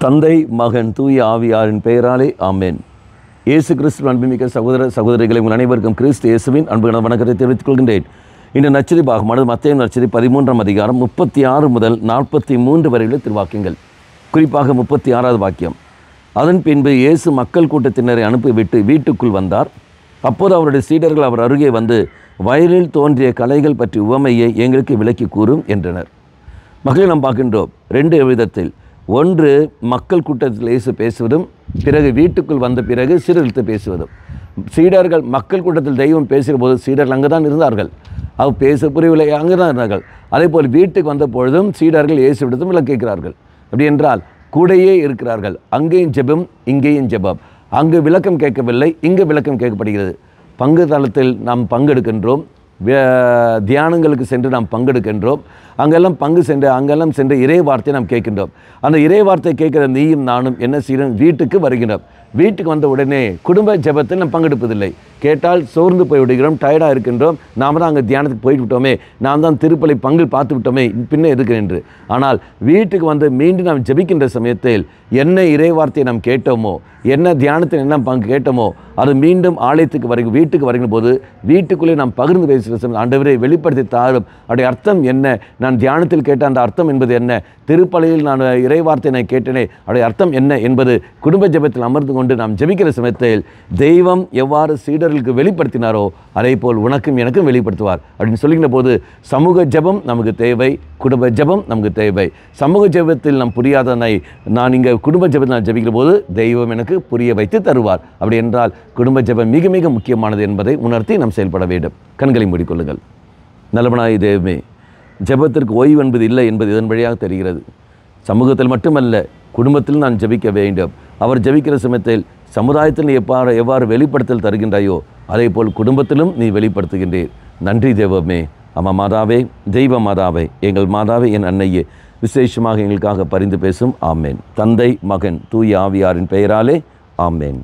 தந்தை மகன் தூய ஆவியாரின் பெயராலே ஆமேன். இயேசு கிறிஸ்து அன்புமிக்க சகோதர சகோதரிகளை உங்கள் அனைவருக்கும் கிறிஸ்து இயேசுவின் அன்புகள் வணக்கத்தை தெரிவித்துக் கொள்கின்றேன். இந்த நற்செய்தி பாகமானது மத்தேயு நற்செய்தி 13ஆம் அதிகாரம் 36 முதல் 43 வரையுள்ள திருவாக்கியங்கள். குறிப்பாக 36வது வாக்கியம். அதன் பின்பு இயேசு மக்கள் கூட்டத்தினரை அனுப்பிவிட்டு வீட்டுக்குள் வந்தார். அப்போது அவருடைய சீடர்கள் அவர் அருகே வந்து, வயலில் தோன்றிய களைகள் பற்றி உவமையை எங்களுக்கு விளக்கி கூறும் என்றனர். மக்களை நாம் பார்க்கின்றோம் 2 விதத்தில். ஒன்று, மக்கள் கூட்டத்தில் இயேசு பேசுவதும், பிறகு வீட்டுக்குள் வந்த பிறகு சீடர்களுக்கு பேசுவதும். சீடர்கள் மக்கள் கூட்டத்தில் தெய்வம் பேசுகிற போது சீடர்கள் அங்கே தான் இருந்தார்கள். அவர் பேச புரியவில்லை, அங்கே தான் இருந்தார்கள். அதே போல் வீட்டுக்கு வந்த பொழுதும் சீடர்கள் இயேசுவிடத்தும் விளக்கு கேட்கிறார்கள். அப்படி என்றால் கூடையே இருக்கிறார்கள். அங்கேயும் ஜெபம், இங்கேயும் ஜெபம். அங்கு விளக்கம் கேட்கவில்லை, இங்கு விளக்கம் கேட்கப்படுகிறது. பங்கு தளத்தில் நாம் பங்கெடுக்கின்றோம், தியானங்களுக்கு சென்று நாம் பங்கெடுக்கின்றோம். அங்கெல்லாம் சென்று இறை வார்த்தையை நாம் கேட்கின்றோம். அந்த இறை வார்த்தை கேட்குற நீயும் நானும் என்ன செய்யணும்? வீட்டுக்கு வருகின்றோம். வீட்டுக்கு வந்த உடனே குடும்ப ஜெபத்தில் நாம் பங்கெடுப்பதில்லை. கேட்டால் சோர்ந்து போய் விடுகிறோம், டயர்டாக இருக்கின்றோம். நாம் தான் அங்கே தியானத்துக்கு போயிட்டு விட்டோமே, நாம் தான் திருப்பலி பங்கு பார்த்து விட்டோமே, பின்னே இருக்கிறேன் என்று. ஆனால் வீட்டுக்கு வந்து மீண்டும் நாம் ஜெபிக்கின்ற சமயத்தில் என்ன இறை வார்த்தையை நாம் கேட்டோமோ, என்ன தியானத்தில் என்ன பங்கு கேட்டோமோ, அது மீண்டும் ஆலயத்துக்கு வீட்டுக்கு வருகிற போது வீட்டுக்குள்ளே நாம் பகிர்ந்து பேசுகிற சமயம், ஆண்டவரே வெளிப்படுத்தி தாரும், அப்படி அர்த்தம் என்ன, நான் தியானத்தில் கேட்ட அந்த அர்த்தம் என்பது என்ன, திருப்பலியில் நான் இறை வார்த்தை நான் கேட்டேனே அப்படி அர்த்தம் என்ன என்பது குடும்ப ஜெபத்தில் அமர்ந்து கொண்டு நாம் ஜெபிக்கிற சமயத்தில் தெய்வம் எவ்வாறு சீடர்களுக்கு வெளிப்படுத்தினாரோ அதே போல் உனக்கும் எனக்கும் வெளிப்படுத்துவார் அப்படின்னு சொல்லுகிற போது சமூக ஜெபம் நமக்கு தேவை, குடும்ப ஜெபம் நமக்கு தேவை. சமூக ஜெபத்தில் நாம் புரியாதனை நான் இங்கே குடும்ப ஜெபத்தில் நான் ஜெபிக்கிற போது தெய்வம் எனக்கு புரிய வைத்து தருவார். அப்படி என்றால் குடும்ப ஜெபம் மிக மிக முக்கியமானது என்பதை உணர்த்தி நாம் செயல்பட வேண்டும். கண்களை மூடிக்கொள்ளுங்கள். நல்லவனாய் தெய்வமே, ஜெபத்திற்கு ஓய்வு என்பது இல்லை என்பது இதன் வழியாக தெரிகிறது. சமூகத்தில் மட்டுமல்ல, குடும்பத்தில் நான் ஜெபிக்க வேண்டும். அவர் ஜெபிக்கிற சமயத்தில் சமுதாயத்தில் எவ்வாறு வெளிப்படுத்தல் தருகின்றாயோ அதே போல் குடும்பத்திலும் நீ வெளிப்படுத்துகின்றீர். நன்றி தெய்வமே. அம்மா மாதாவே, தெய்வ மாதாவே, எங்கள் மாதாவே, என் அன்னையே, விசேஷமாக எங்களுக்காக பரிந்து பேசும். ஆமேன். தந்தை மகன் தூய ஆவியாரின் பெயராலே ஆமேன்.